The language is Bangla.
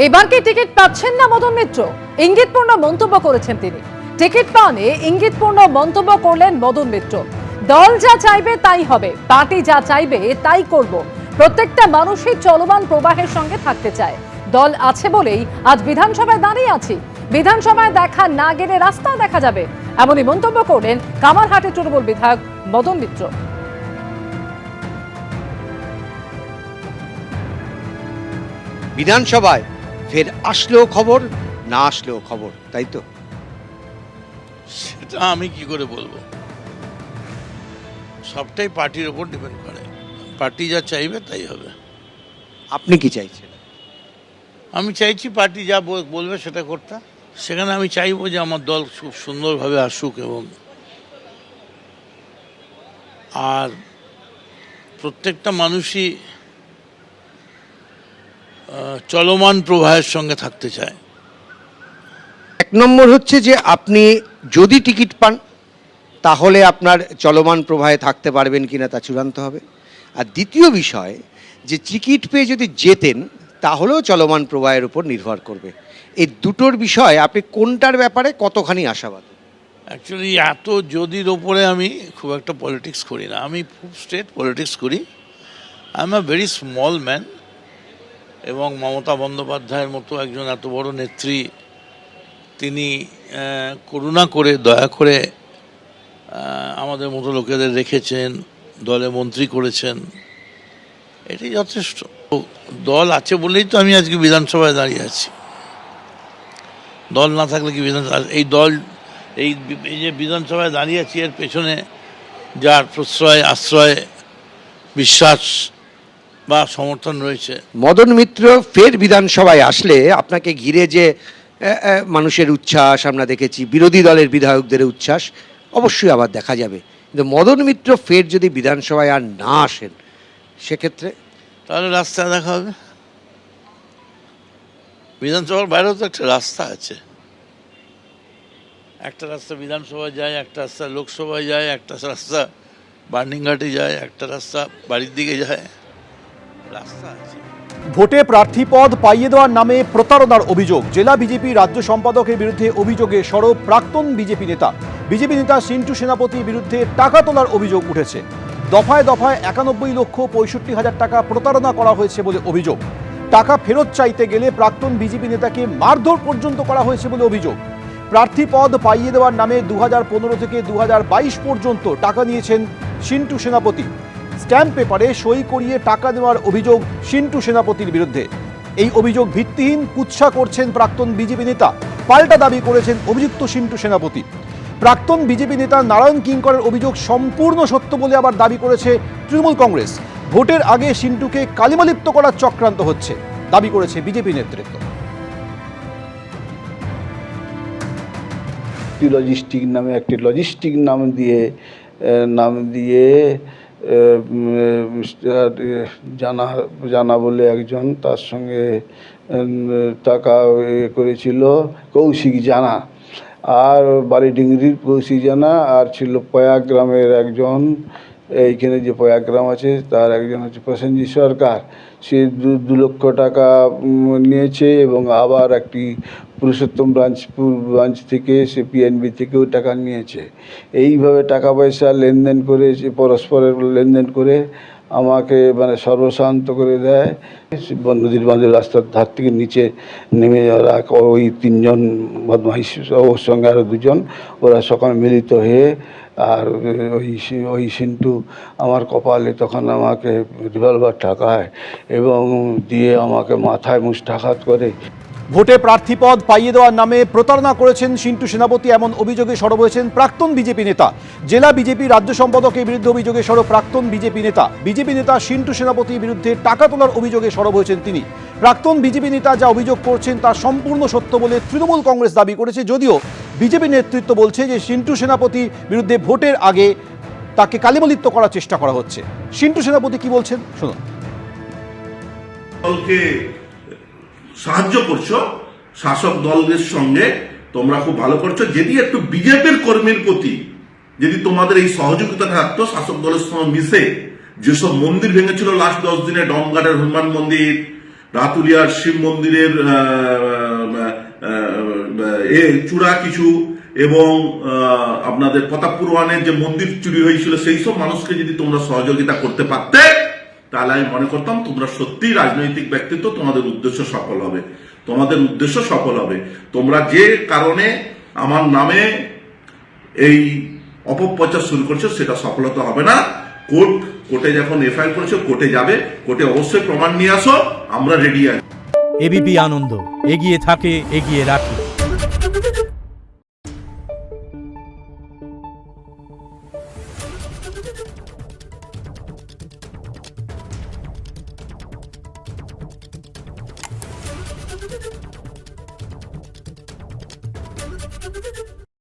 এবার কি টিকিট পাচ্ছেন না মদন মিত্র? ইঙ্গিতপূর্ণ মন্তব্য করেছেন তিনি। টিকিট পাওয়ানে ইঙ্গিতপূর্ণ মন্তব্য করলেন মদন মিত্র। দল যা চাইবে তাই হবে, পার্টি যা চাইবে তাই করব। প্রত্যেকটা মানুষই চলমান প্রবাহের সঙ্গে থাকতে চায়। দল আছে বলেই আজ বিধানসভায় দাঁড়িয়ে আছি। বিধানসভায় দেখা না গেলে রাস্তা দেখা যাবে, এমনই মন্তব্য করলেন কামারহাটের তৃণমূল বিধায়ক মদন মিত্র। বিধানসভায় ফের আসলেও খবর, না আসলেও খবর, তাই তো? সেটা আমি কি করে বলবো? সবটাই পার্টির ওপর ডিপেন্ড করে। পার্টি যা চাইবে তাই হবে। আপনি কি চাইছেন? আমি চাইছি পার্টি যা বলবে সেটা করতে। সেখানে আমি চাইবো যে আমার দল খুব সুন্দরভাবে আসুক, এবং আর প্রত্যেকটা মানুষই চলমান প্রবাহের সঙ্গে থাকতে চায়। এক নম্বর হচ্ছে যে আপনি যদি টিকিট পান তাহলে আপনার চলমান প্রবাহে থাকতে পারবেন কিনা তা চূড়ান্ত হবে। আর দ্বিতীয় বিষয় যে টিকিট পেয়ে যদি জেতেন তাহলেও চলমান প্রবাহের উপর নির্ভর করবে। এই দুটোর বিষয় আপনি কোনটার ব্যাপারে কতখানি আশাবাদী? অ্যাকচুয়ালি এত যদির ওপরে আমি খুব একটা পলিটিক্স করি না। আমি খুব স্ট্রেট পলিটিক্স করি। I am a very small man, এবং মমতা বন্দ্যোপাধ্যায়ের মতো একজন এত বড় নেত্রী, তিনি করুণা করে দয়া করে আমাদের মতো লোকেদের রেখেছেন, দলে মন্ত্রী করেছেন, এটাই যথেষ্ট। দল আছে বলেই তো আমি আজকে বিধানসভায় দাঁড়িয়ে আছি। দল না থাকলে কি এই দল এই যে বিধানসভায় দাঁড়িয়ে আছি, এর পেছনে যার প্রশ্রয়, আশ্রয়, বিশ্বাস বা সমর্থন রয়েছে। মদন মিত্র ফের বিধানসভায় আসলে আপনাকে ঘিরে যে মানুষের উচ্ছ্বাস আমরা দেখেছি, বিরোধী দলের বিধায়কদের উচ্ছ্বাস অবশ্যই আবার দেখা যাবে। কিন্তু মদন মিত্র ফের যদি বিধানসভায় আর না আসেন সেক্ষেত্রে তাহলে রাস্তায় দেখা হবে। বিধানসভার বাইরেও তো একটা রাস্তা আছে। একটা রাস্তা বিধানসভায় যায়, একটা রাস্তা লোকসভায় যায়, একটা রাস্তা বার্নিংঘাটে যায়, একটা রাস্তা বাড়ির দিকে যায়। রাস্তা আছে। ভোটে প্রার্থী পদ পাইয়ে দেওয়ার নামে প্রতারণার অভিযোগ। জেলা বিজেপি রাজ্য সম্পাদকের বিরুদ্ধে অভিযোগে সরব প্রাক্তন বিজেপি নেতা। বিজেপি নেতা সিন্টু সেনাপতির বিরুদ্ধে টাকা তোলার অভিযোগ উঠেছে। দফায় দফায় 91,65,00,000 টাকা প্রতারণা করা হয়েছে বলে অভিযোগ। টাকা ফেরত চাইতে গেলে প্রাক্তন বিজেপি নেতাকে মারধর পর্যন্ত করা হয়েছে বলে অভিযোগ। প্রার্থী পদ পাইয়ে দেওয়ার নামে 2015 থেকে 2022 পর্যন্ত টাকা নিয়েছেন সিন্টু সেনাপতি। স্ট্যাম্প পেপারে সই করিয়ে টাকা দেওয়ার অভিযোগ সিন্টু সেনাপতির বিরুদ্ধে। এই অভিযোগ ভিত্তিহীন, কুৎসা করছেন প্রাক্তন বিজেপি নেতা, পাল্টা দাবি করেছেন অভিযুক্ত সিন্টু সেনাপতি। প্রাক্তন বিজেপি নেতা নারায়ণ কিঙ্করের অভিযোগ সম্পূর্ণ সত্য বলে আবার দাবি করেছে তৃণমূল কংগ্রেস। ভোটের আগে সিন্টুকে কালিমালিপ্ত করার চক্রান্ত হচ্ছে দাবি করেছে বিজেপি নেতৃত্ব। লজিস্টিক নামে একটি লজিস্টিক নাম দিয়ে জানা বলে একজন, তার সঙ্গে টাকা করেছিল কৌশিক জানা, আর বাড়ি ডিংরির কৌশিক জানা, আর ছিল পয়াগ্রামের একজন, এইখানে যে পয়াগ্রাম আছে তার একজন হচ্ছে প্রসেনজিৎ সরকার। সে 2 লক্ষ টাকা নিয়েছে, এবং আবার একটি পুরুষোত্তম ব্রাঞ্চ থেকে, সে পিএনবি থেকেও টাকা নিয়েছে। এইভাবে টাকা পয়সা লেনদেন করে, সে পরস্পরের লেনদেন করে আমাকে মানে সর্বশান্ত করে দেয়। নদীর বাঁধের রাস্তার ধার থেকে নিচে নেমে ওরা, ওই 3 জন বদমাইশ, ওর সঙ্গে আরও 2 জন, ওরা সকালে মিলিত হয়ে, আর ওই সিন্টু আমার কপালে তখন আমাকে রিভলভার ঠাকায় এবং দিয়ে আমাকে মাথায় মুষ্টাঘাত করে। ভোটে প্রার্থী পদ পাইয়ে দেওয়ার নামে প্রতারণা করেছেন সিন্টু সেনাপতি, এমন অভিযোগে সরব হয়েছেন প্রাক্তন বিজেপি নেতা। জেলা বিজেপি রাজ্য সম্পাদকের বিরুদ্ধে অভিযোগে সরব প্রাক্তন বিজেপি নেতা। বিজেপি নেতা সিন্টু সেনাপতির বিরুদ্ধে টাকা তোলার অভিযোগে সরব হয়েছেন তিনি। প্রাক্তন বিজেপি নেতা যা অভিযোগ করছেন তা সম্পূর্ণ সত্য বলে তৃণমূল কংগ্রেস দাবি করেছে, যদিও বিজেপি নেতৃত্ব বলছে যে সিন্টু সেনাপতির বিরুদ্ধে ভোটের আগে তাকে কালিমালিপ্ত করার চেষ্টা করা হচ্ছে। সিন্টু সেনাপতি কি বলছেন শুনুন। দলকে সাহায্য করছো, শাসক দলের সঙ্গে তোমরা খুব ভালো করছো। যদি একটু বিজেপির কর্মীর প্রতি যদি তোমাদের এই সহযোগিতা থাকতো, শাসক দলের সঙ্গে মিশে যেসব মন্দির ভেঙেছিল লাস্ট 10 দিনে, ডমঘাটের হনুমান মন্দির, রাতুলিয়ার শিব মন্দিরের চূড়া কিছু এবং আপনাদের প্রতাপপুর ওয়ানের যে মন্দির চুরি হয়েছিল সেই সব মানুষকে যদি তোমরা সহযোগিতা করতে পারতে, তাহলে আমি মনে করতাম তোমরা সত্যি রাজনৈতিক ব্যক্তিত্ব, তোমাদের উদ্দেশ্য সফল হবে, তোমাদের উদ্দেশ্য সফল হবে। তোমরা যে কারণে আমার নামে এই অপপ্রচার শুরু করছো সেটা সফলতা হবে না। কোর্টে যখন এফআইআর করেছো, কোর্টে যাবে, কোর্টে অবশ্যই প্রমাণ নিয়ে আসো, আমরা রেডি আছি। এবিপি আনন্দ, এগিয়ে থাকে, এগিয়ে রাখে।